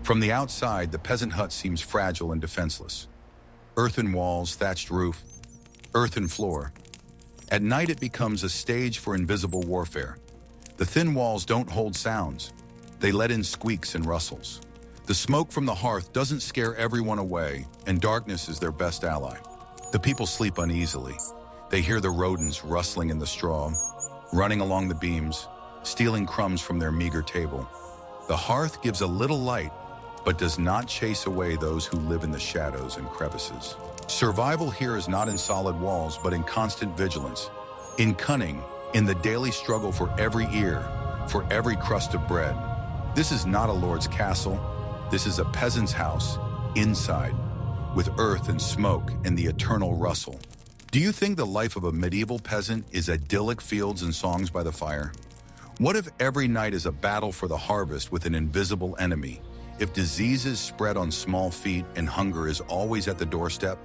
From the outside, the peasant hut seems fragile and defenseless. Earthen walls, thatched roof, earthen floor. At night, it becomes a stage for invisible warfare. The thin walls don't hold sounds. They let in squeaks and rustles. The smoke from the hearth doesn't scare everyone away, and darkness is their best ally. The people sleep uneasily. They hear the rodents rustling in the straw, running along the beams, stealing crumbs from their meager table. The hearth gives a little light, but does not chase away those who live in the shadows and crevices. Survival here is not in solid walls, but in constant vigilance, in cunning, in the daily struggle for every ear, for every crust of bread. This is not a lord's castle. This is a peasant's house, inside, with earth and smoke and the eternal rustle. Do you think the life of a medieval peasant is idyllic fields and songs by the fire? What if every night is a battle for the harvest with an invisible enemy? If diseases spread on small feet and hunger is always at the doorstep?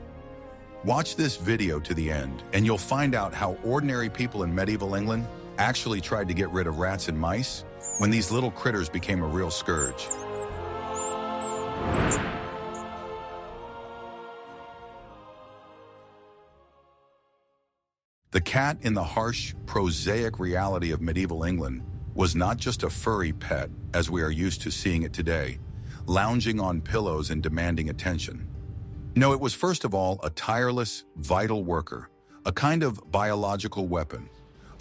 Watch this video to the end, and you'll find out how ordinary people in medieval England actually tried to get rid of rats and mice when these little critters became a real scourge. The cat in the harsh, prosaic reality of medieval England was not just a furry pet, as we are used to seeing it today, lounging on pillows and demanding attention. No, it was first of all a tireless, vital worker, a kind of biological weapon,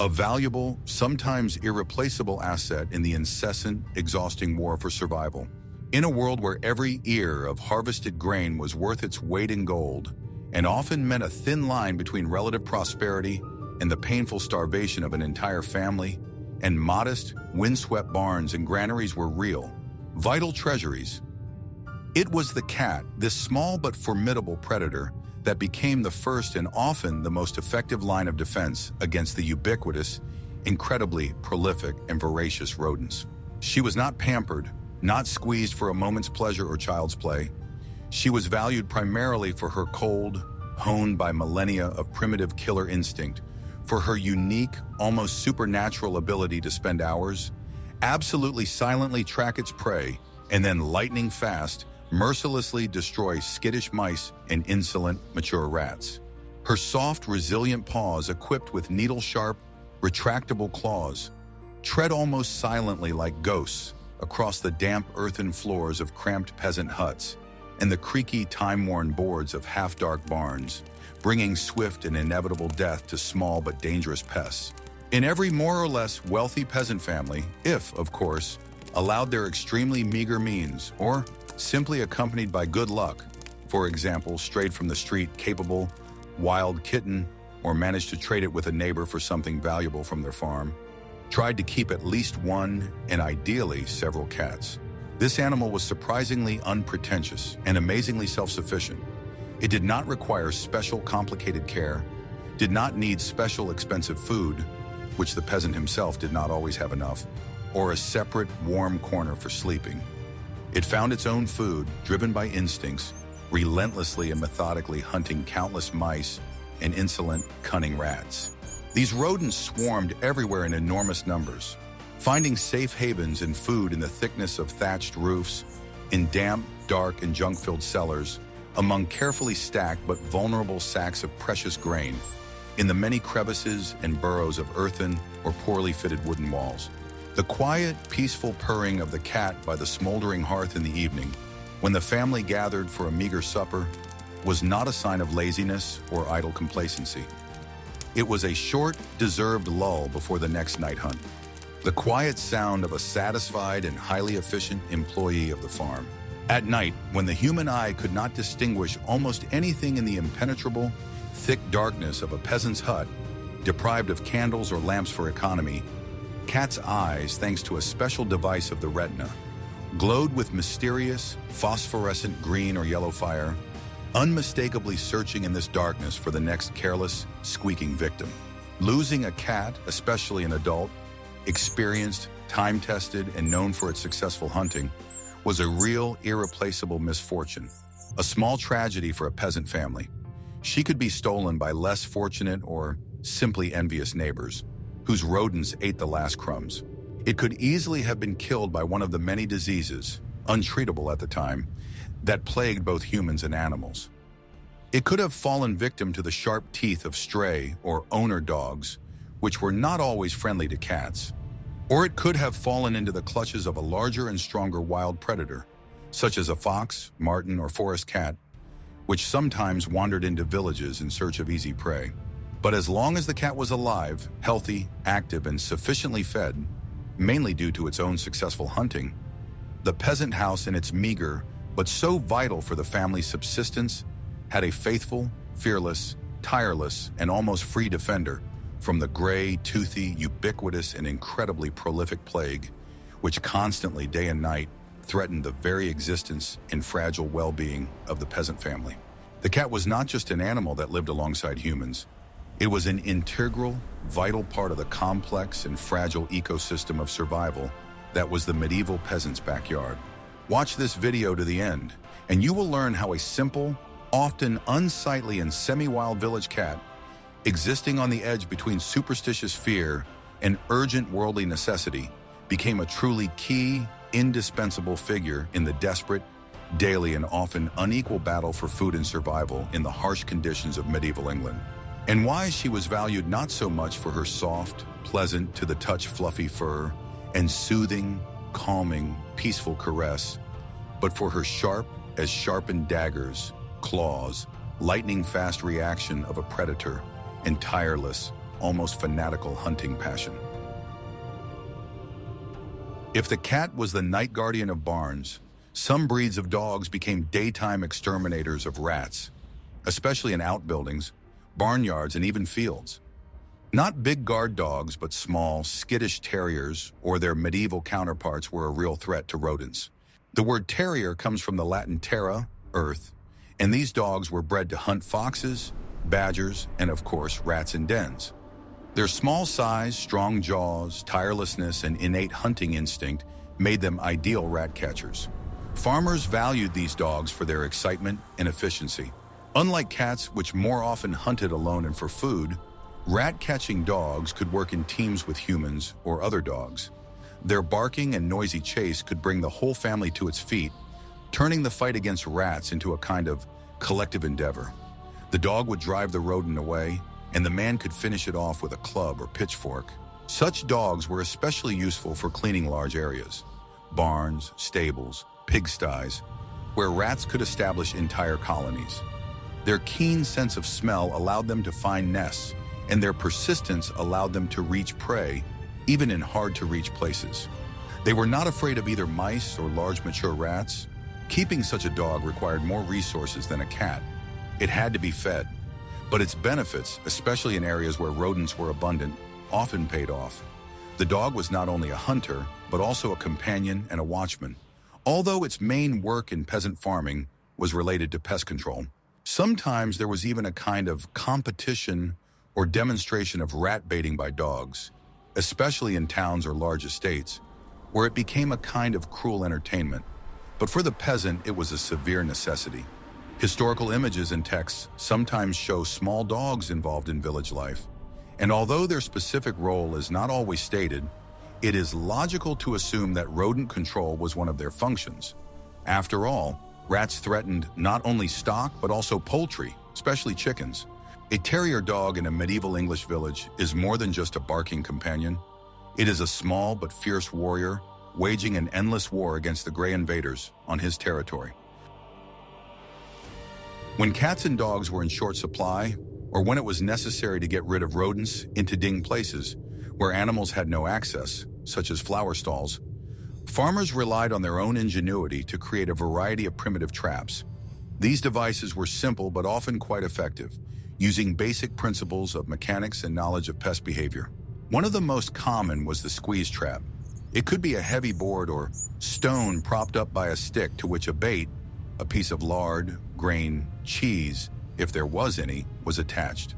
a valuable, sometimes irreplaceable asset in the incessant, exhausting war for survival. In a world where every ear of harvested grain was worth its weight in gold, and often meant a thin line between relative prosperity and the painful starvation of an entire family, and modest, windswept barns and granaries were real, vital treasuries. It was the cat, this small but formidable predator, that became the first and often the most effective line of defense against the ubiquitous, incredibly prolific and voracious rodents. She was not pampered, not squeezed for a moment's pleasure or child's play. She was valued primarily for her cold, honed by millennia of primitive killer instinct, for her unique, almost supernatural ability to spend hours, absolutely silently track its prey, and then lightning fast, mercilessly destroy skittish mice and insolent, mature rats. Her soft, resilient paws, equipped with needle-sharp, retractable claws, tread almost silently like ghosts across the damp earthen floors of cramped peasant huts and the creaky, time-worn boards of half-dark barns, bringing swift and inevitable death to small but dangerous pests. In every more or less wealthy peasant family, if, of course, allowed their extremely meager means, or simply accompanied by good luck, for example, strayed from the street capable, wild kitten, or managed to trade it with a neighbor for something valuable from their farm, tried to keep at least one, and ideally several cats. This animal was surprisingly unpretentious and amazingly self-sufficient. It did not require special complicated care, did not need special expensive food, which the peasant himself did not always have enough, or a separate warm corner for sleeping. It found its own food, driven by instincts, relentlessly and methodically hunting countless mice and insolent, cunning rats. These rodents swarmed everywhere in enormous numbers, finding safe havens and food in the thickness of thatched roofs, in damp, dark, and junk-filled cellars, among carefully stacked but vulnerable sacks of precious grain, in the many crevices and burrows of earthen or poorly fitted wooden walls. The quiet, peaceful purring of the cat by the smoldering hearth in the evening, when the family gathered for a meager supper, was not a sign of laziness or idle complacency. It was a short, deserved lull before the next night hunt, the quiet sound of a satisfied and highly efficient employee of the farm. At night, when the human eye could not distinguish almost anything in the impenetrable, thick darkness of a peasant's hut, deprived of candles or lamps for economy, cats' eyes, thanks to a special device of the retina, glowed with mysterious, phosphorescent green or yellow fire, unmistakably searching in this darkness for the next careless, squeaking victim. Losing a cat, especially an adult, experienced, time-tested, and known for its successful hunting, was a real, irreplaceable misfortune, a small tragedy for a peasant family. She could be stolen by less fortunate or simply envious neighbors, whose rodents ate the last crumbs. It could easily have been killed by one of the many diseases, untreatable at the time, that plagued both humans and animals. It could have fallen victim to the sharp teeth of stray or owner dogs, which were not always friendly to cats. Or it could have fallen into the clutches of a larger and stronger wild predator, such as a fox, marten, or forest cat, which sometimes wandered into villages in search of easy prey. But as long as the cat was alive, healthy, active, and sufficiently fed, mainly due to its own successful hunting, the peasant house in its meager, but so vital for the family's subsistence, had a faithful, fearless, tireless, and almost free defender from the gray, toothy, ubiquitous, and incredibly prolific plague, which constantly, day and night, threatened the very existence and fragile well-being of the peasant family. The cat was not just an animal that lived alongside humans. It was an integral, vital part of the complex and fragile ecosystem of survival that was the medieval peasant's backyard. Watch this video to the end, and you will learn how a simple, often unsightly and semi-wild village cat, existing on the edge between superstitious fear and urgent worldly necessity, became a truly key, indispensable figure in the desperate, daily, and often unequal battle for food and survival in the harsh conditions of medieval England. And why she was valued not so much for her soft, pleasant to the touch fluffy fur and soothing, calming, peaceful caress, but for her sharp as sharpened daggers, claws, lightning-fast reaction of a predator, and tireless, almost fanatical hunting passion. If the cat was the night guardian of barns, some breeds of dogs became daytime exterminators of rats, especially in outbuildings, barnyards, and even fields. Not big guard dogs, but small, skittish terriers or their medieval counterparts were a real threat to rodents. The word terrier comes from the Latin terra, earth, and these dogs were bred to hunt foxes, badgers, and of course, rats in dens. Their small size, strong jaws, tirelessness, and innate hunting instinct made them ideal rat catchers. Farmers valued these dogs for their excitement and efficiency. Unlike cats, which more often hunted alone and for food, rat-catching dogs could work in teams with humans or other dogs. Their barking and noisy chase could bring the whole family to its feet, turning the fight against rats into a kind of collective endeavor. The dog would drive the rodent away, and the man could finish it off with a club or pitchfork. Such dogs were especially useful for cleaning large areas, barns, stables, pigsties, where rats could establish entire colonies. Their keen sense of smell allowed them to find nests, and their persistence allowed them to reach prey, even in hard-to-reach places. They were not afraid of either mice or large mature rats. Keeping such a dog required more resources than a cat. It had to be fed, but its benefits, especially in areas where rodents were abundant, often paid off. The dog was not only a hunter, but also a companion and a watchman, although its main work in peasant farming was related to pest control. Sometimes there was even a kind of competition or demonstration of rat baiting by dogs, especially in towns or large estates, where it became a kind of cruel entertainment. But for the peasant, it was a severe necessity. Historical images and texts sometimes show small dogs involved in village life, and although their specific role is not always stated, it is logical to assume that rodent control was one of their functions. After all, rats threatened not only stock but also poultry, especially chickens. A terrier dog in a medieval English village is more than just a barking companion. It is a small but fierce warrior waging an endless war against the gray invaders on his territory. When cats and dogs were in short supply, or when it was necessary to get rid of rodents into dim places where animals had no access, such as flower stalls, farmers relied on their own ingenuity to create a variety of primitive traps. These devices were simple but often quite effective, using basic principles of mechanics and knowledge of pest behavior. One of the most common was the squeeze trap. It could be a heavy board or stone propped up by a stick to which a bait, a piece of lard, grain, cheese, if there was any, was attached.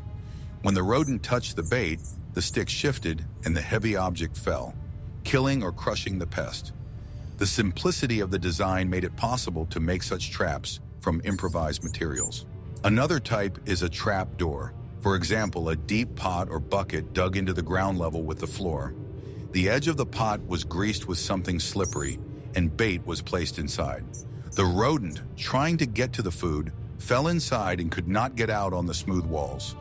When the rodent touched the bait, the stick shifted and the heavy object fell, killing or crushing the pest. The simplicity of the design made it possible to make such traps from improvised materials. Another type is a trap door. For example, a deep pot or bucket dug into the ground level with the floor. The edge of the pot was greased with something slippery, and bait was placed inside. The rodent, trying to get to the food, fell inside and could not get out on the smooth walls.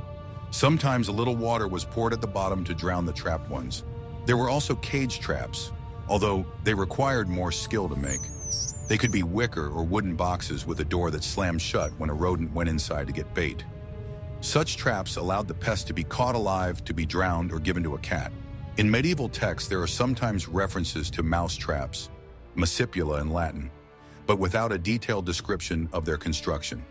Sometimes a little water was poured at the bottom to drown the trapped ones. There were also cage traps, although they required more skill to make. They could be wicker or wooden boxes with a door that slammed shut when a rodent went inside to get bait. Such traps allowed the pest to be caught alive, to be drowned, or given to a cat. In medieval texts, there are sometimes references to mouse traps, macipula in Latin, but without a detailed description of their construction.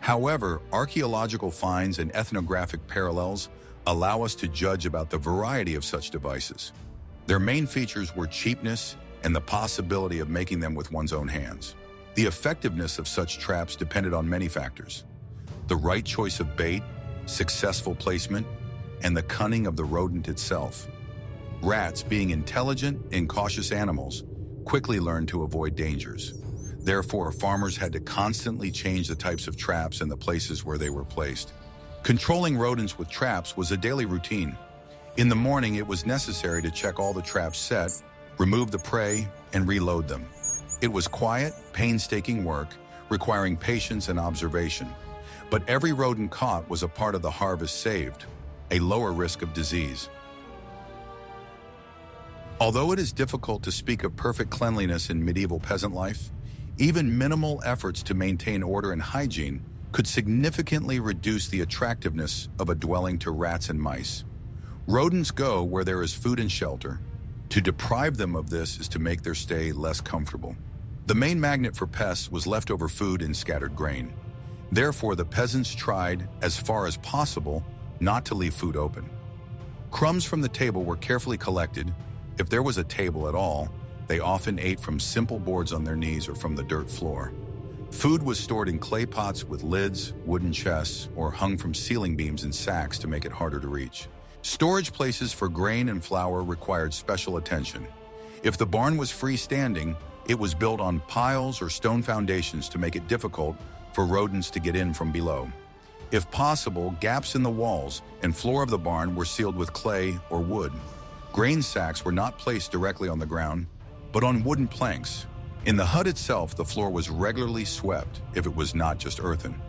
However, archaeological finds and ethnographic parallels allow us to judge about the variety of such devices. Their main features were cheapness and the possibility of making them with one's own hands. The effectiveness of such traps depended on many factors: the right choice of bait, successful placement, and the cunning of the rodent itself. Rats, being intelligent and cautious animals, quickly learned to avoid dangers. Therefore, farmers had to constantly change the types of traps and the places where they were placed. Controlling rodents with traps was a daily routine. In the morning, it was necessary to check all the traps set, remove the prey, and reload them. It was quiet, painstaking work, requiring patience and observation. But every rodent caught was a part of the harvest saved, a lower risk of disease. Although it is difficult to speak of perfect cleanliness in medieval peasant life, even minimal efforts to maintain order and hygiene could significantly reduce the attractiveness of a dwelling to rats and mice. Rodents go where there is food and shelter. To deprive them of this is to make their stay less comfortable. The main magnet for pests was leftover food and scattered grain. Therefore, the peasants tried, as far as possible, not to leave food open. Crumbs from the table were carefully collected. If there was a table at all, they often ate from simple boards on their knees or from the dirt floor. Food was stored in clay pots with lids, wooden chests, or hung from ceiling beams in sacks to make it harder to reach. Storage places for grain and flour required special attention. If the barn was freestanding, it was built on piles or stone foundations to make it difficult for rodents to get in from below. If possible, gaps in the walls and floor of the barn were sealed with clay or wood. Grain sacks were not placed directly on the ground, but on wooden planks. In the hut itself, the floor was regularly swept if it was not just earthen.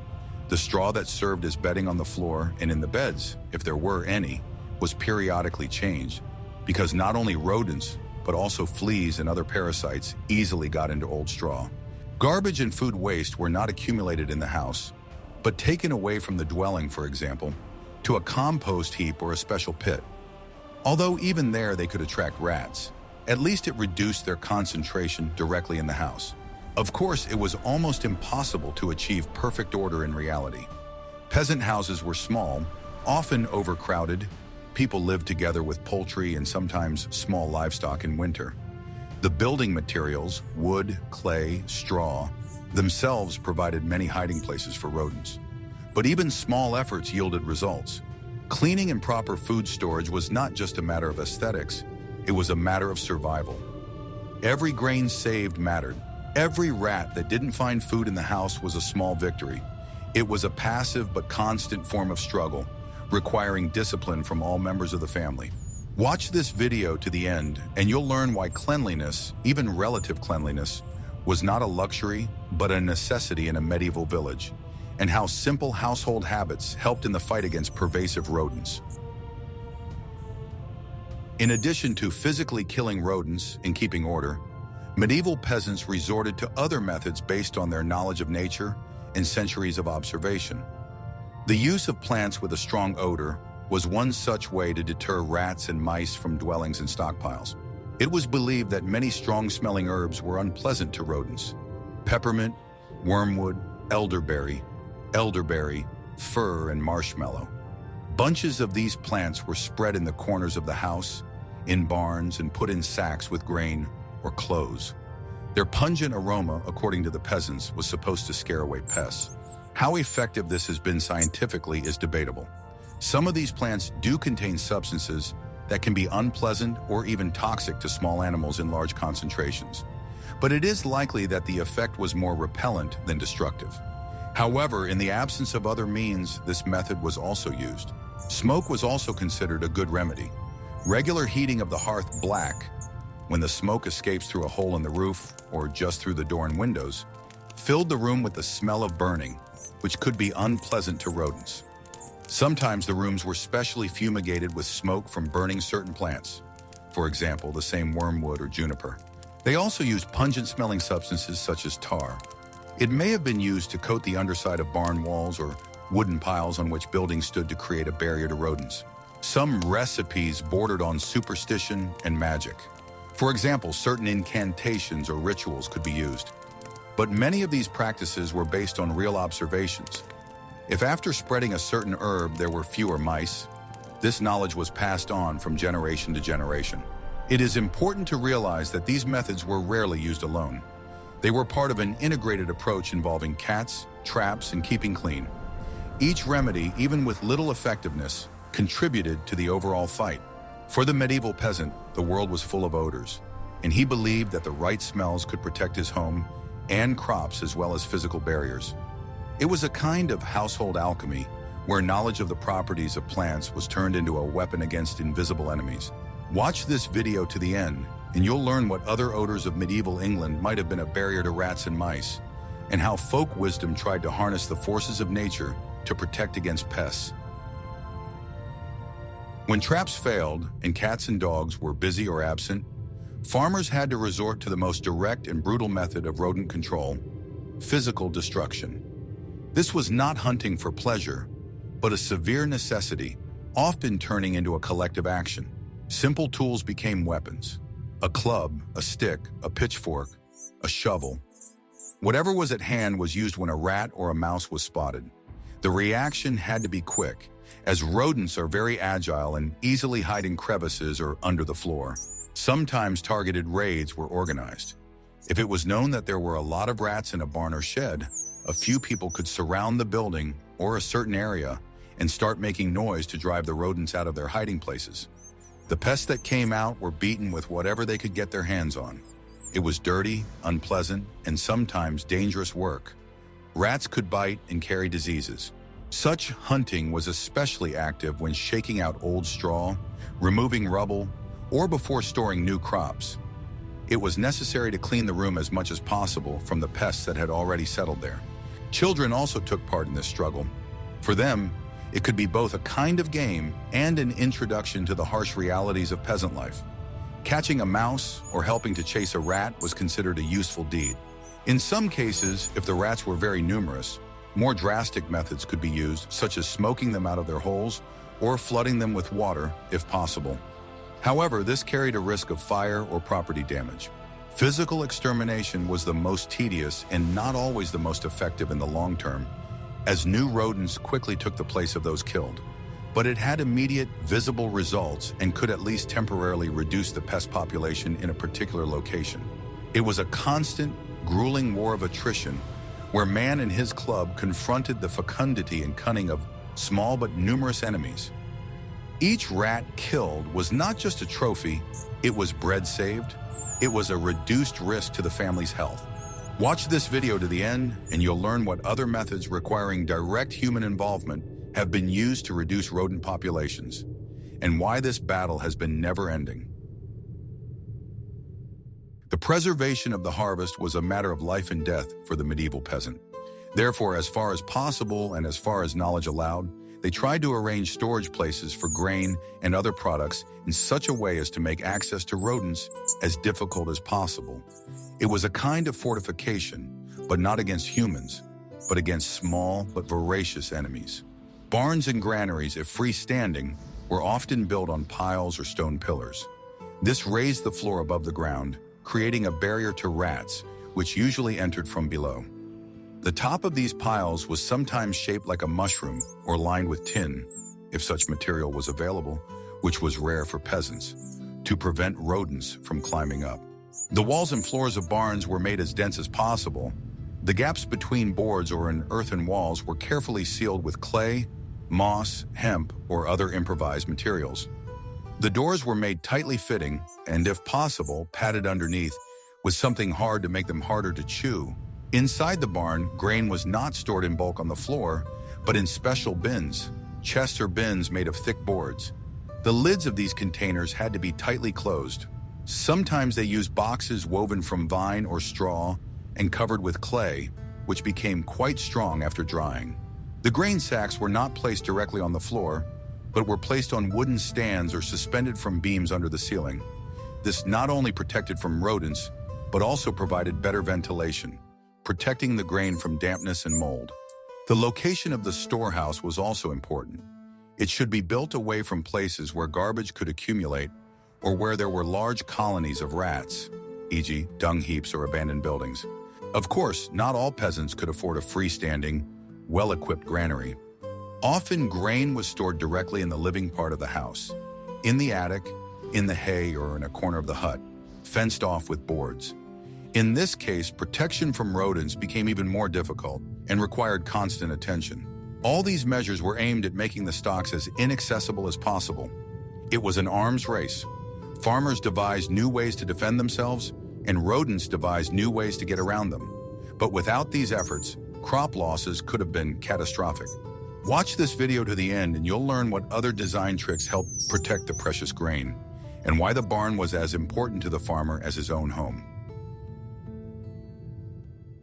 The straw that served as bedding on the floor and in the beds, if there were any, was periodically changed, because not only rodents, but also fleas and other parasites easily got into old straw. Garbage and food waste were not accumulated in the house, but taken away from the dwelling, for example, to a compost heap or a special pit. Although even there they could attract rats, at least it reduced their concentration directly in the house. Of course, it was almost impossible to achieve perfect order in reality. Peasant houses were small, often overcrowded. People lived together with poultry and sometimes small livestock in winter. The building materials, wood, clay, straw, themselves provided many hiding places for rodents. But even small efforts yielded results. Cleaning and proper food storage was not just a matter of aesthetics, it was a matter of survival. Every grain saved mattered. Every rat that didn't find food in the house was a small victory. It was a passive but constant form of struggle, requiring discipline from all members of the family. Watch this video to the end, and you'll learn why cleanliness, even relative cleanliness, was not a luxury, but a necessity in a medieval village, and how simple household habits helped in the fight against pervasive rodents. In addition to physically killing rodents and keeping order, medieval peasants resorted to other methods based on their knowledge of nature and centuries of observation. The use of plants with a strong odor was one such way to deter rats and mice from dwellings and stockpiles. It was believed that many strong-smelling herbs were unpleasant to rodents. Peppermint, wormwood, elderberry, fir, and marshmallow. Bunches of these plants were spread in the corners of the house, in barns, and put in sacks with grain or clothes. Their pungent aroma, according to the peasants, was supposed to scare away pests. How effective this has been scientifically is debatable. Some of these plants do contain substances that can be unpleasant or even toxic to small animals in large concentrations. But it is likely that the effect was more repellent than destructive. However, in the absence of other means, this method was also used. Smoke was also considered a good remedy. Regular heating of the hearth black when the smoke escapes through a hole in the roof or just through the door and windows, filled the room with the smell of burning, which could be unpleasant to rodents. Sometimes the rooms were specially fumigated with smoke from burning certain plants, for example, the same wormwood or juniper. They also used pungent-smelling substances such as tar. It may have been used to coat the underside of barn walls or wooden piles on which buildings stood to create a barrier to rodents. Some recipes bordered on superstition and magic. For example, certain incantations or rituals could be used. But many of these practices were based on real observations. If after spreading a certain herb there were fewer mice, this knowledge was passed on from generation to generation. It is important to realize that these methods were rarely used alone. They were part of an integrated approach involving cats, traps, and keeping clean. Each remedy, even with little effectiveness, contributed to the overall fight. For the medieval peasant, the world was full of odors, and he believed that the right smells could protect his home and crops as well as physical barriers. It was a kind of household alchemy where knowledge of the properties of plants was turned into a weapon against invisible enemies. Watch this video to the end, and you'll learn what other odors of medieval England might have been a barrier to rats and mice, and how folk wisdom tried to harness the forces of nature to protect against pests. When traps failed and cats and dogs were busy or absent, farmers had to resort to the most direct and brutal method of rodent control: physical destruction. This was not hunting for pleasure, but a severe necessity, often turning into a collective action. Simple tools became weapons: a club, a stick, a pitchfork, a shovel. Whatever was at hand was used when a rat or a mouse was spotted. The reaction had to be quick, as rodents are very agile and easily hide in crevices or under the floor. Sometimes targeted raids were organized. If it was known that there were a lot of rats in a barn or shed, a few people could surround the building or a certain area and start making noise to drive the rodents out of their hiding places. The pests that came out were beaten with whatever they could get their hands on. It was dirty, unpleasant, and sometimes dangerous work. Rats could bite and carry diseases. Such hunting was especially active when shaking out old straw, removing rubble, or before storing new crops. It was necessary to clean the room as much as possible from the pests that had already settled there. Children also took part in this struggle. For them, it could be both a kind of game and an introduction to the harsh realities of peasant life. Catching a mouse or helping to chase a rat was considered a useful deed. In some cases, if the rats were very numerous, more drastic methods could be used, such as smoking them out of their holes or flooding them with water, if possible. However, this carried a risk of fire or property damage. Physical extermination was the most tedious and not always the most effective in the long term, as new rodents quickly took the place of those killed. But it had immediate, visible results and could at least temporarily reduce the pest population in a particular location. It was a constant, grueling war of attrition, where man and his club confronted the fecundity and cunning of small but numerous enemies. Each rat killed was not just a trophy, it was bread saved, it was a reduced risk to the family's health. Watch this video to the end, and you'll learn what other methods requiring direct human involvement have been used to reduce rodent populations, and why this battle has been never-ending. The preservation of the harvest was a matter of life and death for the medieval peasant. Therefore, as far as possible and as far as knowledge allowed, they tried to arrange storage places for grain and other products in such a way as to make access to rodents as difficult as possible. It was a kind of fortification, but not against humans, but against small but voracious enemies. Barns and granaries, if freestanding, were often built on piles or stone pillars. This raised the floor above the ground, creating a barrier to rats, which usually entered from below. The top of these piles was sometimes shaped like a mushroom or lined with tin, if such material was available, which was rare for peasants, to prevent rodents from climbing up. The walls and floors of barns were made as dense as possible. The gaps between boards or in earthen walls were carefully sealed with clay, moss, hemp, or other improvised materials. The doors were made tightly fitting and, if possible, padded underneath with something hard to make them harder to chew. Inside the barn, grain was not stored in bulk on the floor, but in special bins, chests or bins made of thick boards. The lids of these containers had to be tightly closed. Sometimes they used boxes woven from vine or straw and covered with clay, which became quite strong after drying. The grain sacks were not placed directly on the floor, but were placed on wooden stands or suspended from beams under the ceiling. This not only protected from rodents, but also provided better ventilation, protecting the grain from dampness and mold. The location of the storehouse was also important. It should be built away from places where garbage could accumulate or where there were large colonies of rats, e.g., dung heaps or abandoned buildings. Of course, not all peasants could afford a freestanding, well-equipped granary. Often, grain was stored directly in the living part of the house, in the attic, in the hay, or in a corner of the hut, fenced off with boards. In this case, protection from rodents became even more difficult and required constant attention. All these measures were aimed at making the stocks as inaccessible as possible. It was an arms race. Farmers devised new ways to defend themselves, and rodents devised new ways to get around them. But without these efforts, crop losses could have been catastrophic. Watch this video to the end and you'll learn what other design tricks help protect the precious grain, and why the barn was as important to the farmer as his own home.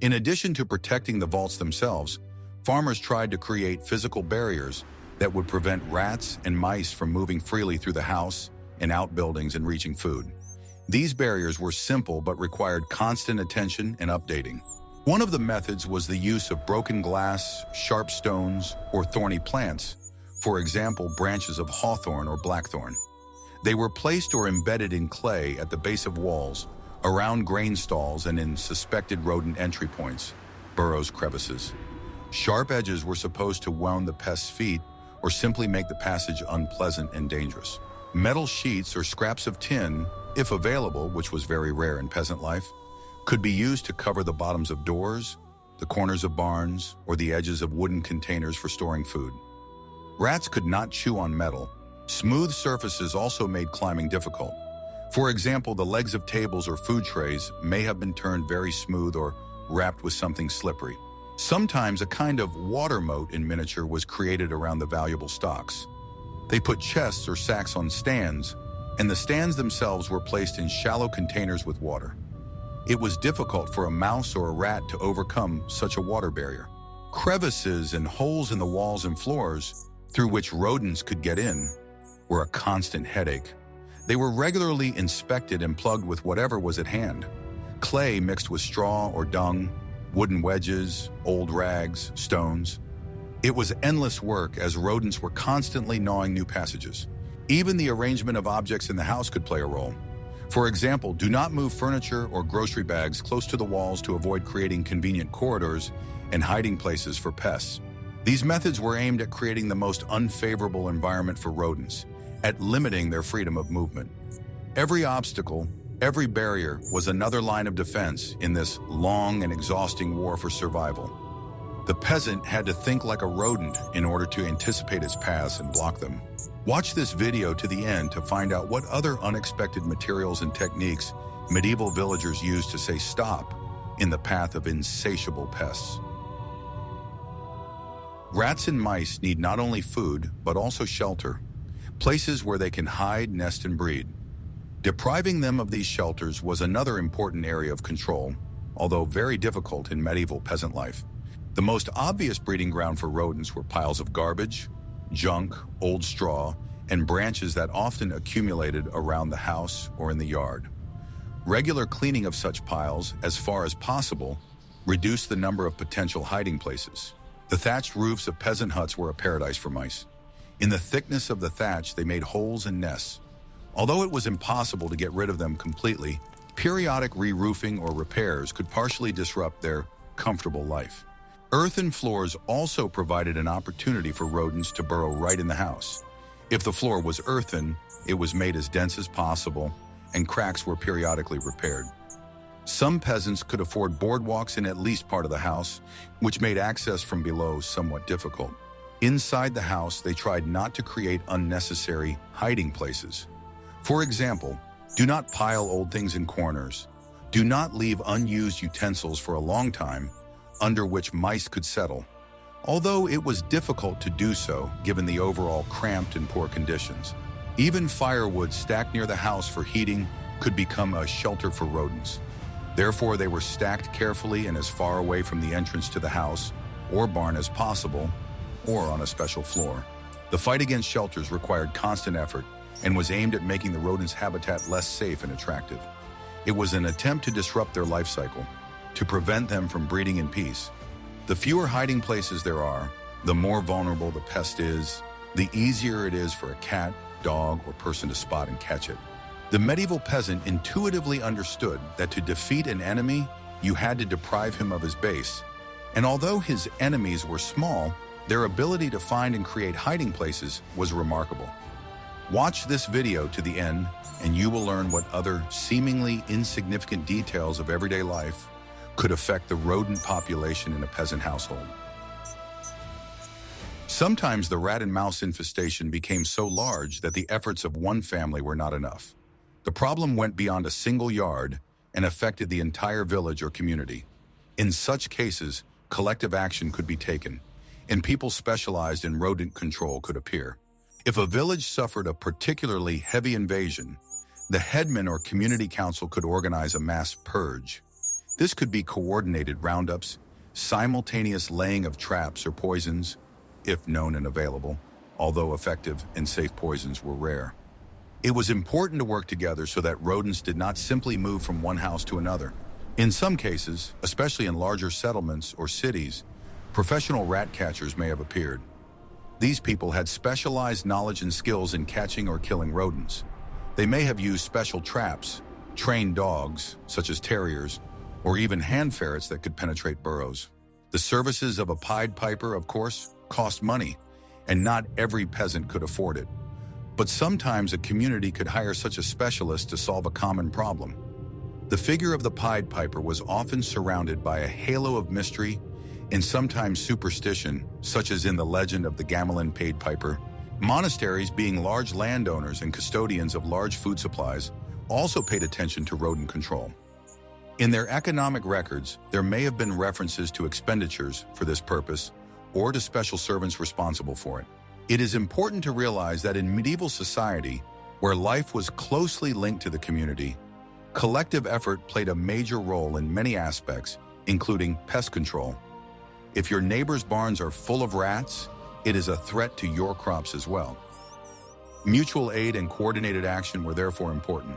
In addition to protecting the vaults themselves, farmers tried to create physical barriers that would prevent rats and mice from moving freely through the house and outbuildings and reaching food. These barriers were simple but required constant attention and updating. One of the methods was the use of broken glass, sharp stones, or thorny plants, for example, branches of hawthorn or blackthorn. They were placed or embedded in clay at the base of walls, around grain stalls, and in suspected rodent entry points, burrows, crevices. Sharp edges were supposed to wound the pest's feet or simply make the passage unpleasant and dangerous. Metal sheets or scraps of tin, if available, which was very rare in peasant life, could be used to cover the bottoms of doors, the corners of barns, or the edges of wooden containers for storing food. Rats could not chew on metal. Smooth surfaces also made climbing difficult. For example, the legs of tables or food trays may have been turned very smooth or wrapped with something slippery. Sometimes a kind of water moat in miniature was created around the valuable stocks. They put chests or sacks on stands, and the stands themselves were placed in shallow containers with water. It was difficult for a mouse or a rat to overcome such a water barrier. Crevices and holes in the walls and floors, through which rodents could get in, were a constant headache. They were regularly inspected and plugged with whatever was at hand. Clay mixed with straw or dung, wooden wedges, old rags, stones. It was endless work as rodents were constantly gnawing new passages. Even the arrangement of objects in the house could play a role. For example, do not move furniture or grocery bags close to the walls to avoid creating convenient corridors and hiding places for pests. These methods were aimed at creating the most unfavorable environment for rodents, at limiting their freedom of movement. Every obstacle, every barrier was another line of defense in this long and exhausting war for survival. The peasant had to think like a rodent in order to anticipate its paths and block them. Watch this video to the end to find out what other unexpected materials and techniques medieval villagers used to say stop in the path of insatiable pests. Rats and mice need not only food, but also shelter, places where they can hide, nest, and breed. Depriving them of these shelters was another important area of control, although very difficult in medieval peasant life. The most obvious breeding ground for rodents were piles of garbage, junk, old straw, and branches that often accumulated around the house or in the yard. Regular cleaning of such piles, as far as possible, reduced the number of potential hiding places. The thatched roofs of peasant huts were a paradise for mice. In the thickness of the thatch, they made holes and nests. Although it was impossible to get rid of them completely, periodic re-roofing or repairs could partially disrupt their comfortable life. Earthen floors also provided an opportunity for rodents to burrow right in the house. If the floor was earthen, it was made as dense as possible, and cracks were periodically repaired. Some peasants could afford boardwalks in at least part of the house, which made access from below somewhat difficult. Inside the house, they tried not to create unnecessary hiding places. For example, do not pile old things in corners. Do not leave unused utensils for a long time, under which mice could settle, although it was difficult to do so given the overall cramped and poor conditions. Even firewood stacked near the house for heating could become a shelter for rodents. Therefore, they were stacked carefully and as far away from the entrance to the house or barn as possible, or on a special floor. The fight against shelters required constant effort and was aimed at making the rodents' habitat less safe and attractive. It was an attempt to disrupt their life cycle, to prevent them from breeding in peace. The fewer hiding places there are, the more vulnerable the pest is, the easier it is for a cat, dog, or person to spot and catch it. The medieval peasant intuitively understood that to defeat an enemy, you had to deprive him of his base. And although his enemies were small, their ability to find and create hiding places was remarkable. Watch this video to the end, and you will learn what other seemingly insignificant details of everyday life could affect the rodent population in a peasant household. Sometimes the rat and mouse infestation became so large that the efforts of one family were not enough. The problem went beyond a single yard and affected the entire village or community. In such cases, collective action could be taken, and people specialized in rodent control could appear. If a village suffered a particularly heavy invasion, the headman or community council could organize a mass purge. This could be coordinated roundups, simultaneous laying of traps or poisons, if known and available, although effective and safe poisons were rare. It was important to work together so that rodents did not simply move from one house to another. In some cases, especially in larger settlements or cities, professional rat catchers may have appeared. These people had specialized knowledge and skills in catching or killing rodents. They may have used special traps, trained dogs, such as terriers, or even hand ferrets that could penetrate burrows. The services of a Pied Piper, of course, cost money, and not every peasant could afford it. But sometimes a community could hire such a specialist to solve a common problem. The figure of the Pied Piper was often surrounded by a halo of mystery and sometimes superstition, such as in the legend of the Gamelin Pied Piper. Monasteries, being large landowners and custodians of large food supplies, also paid attention to rodent control. In their economic records, there may have been references to expenditures for this purpose or to special servants responsible for it. It is important to realize that in medieval society, where life was closely linked to the community, collective effort played a major role in many aspects, including pest control. If your neighbor's barns are full of rats, it is a threat to your crops as well. Mutual aid and coordinated action were therefore important.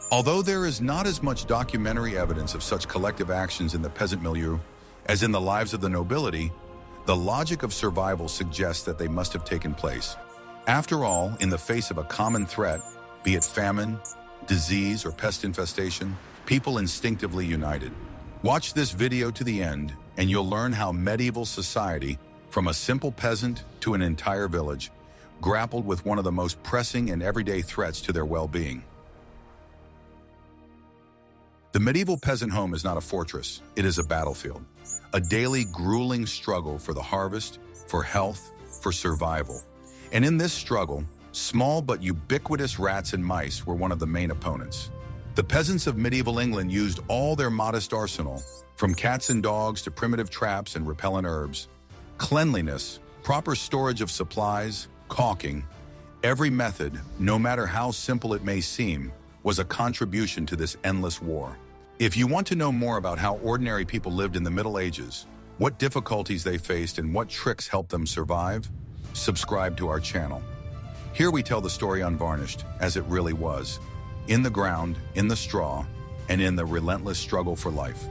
Although there is not as much documentary evidence of such collective actions in the peasant milieu as in the lives of the nobility, the logic of survival suggests that they must have taken place. After all, in the face of a common threat, be it famine, disease, or pest infestation, people instinctively united. Watch this video to the end, and you'll learn how medieval society, from a simple peasant to an entire village, grappled with one of the most pressing and everyday threats to their well-being. The medieval peasant home is not a fortress, it is a battlefield. A daily grueling struggle for the harvest, for health, for survival. And in this struggle, small but ubiquitous rats and mice were one of the main opponents. The peasants of medieval England used all their modest arsenal, from cats and dogs to primitive traps and repellent herbs. Cleanliness, proper storage of supplies, caulking, every method, no matter how simple it may seem, was a contribution to this endless war. If you want to know more about how ordinary people lived in the Middle Ages, what difficulties they faced and what tricks helped them survive, subscribe to our channel. Here we tell the story unvarnished, as it really was, in the ground, in the straw, and in the relentless struggle for life.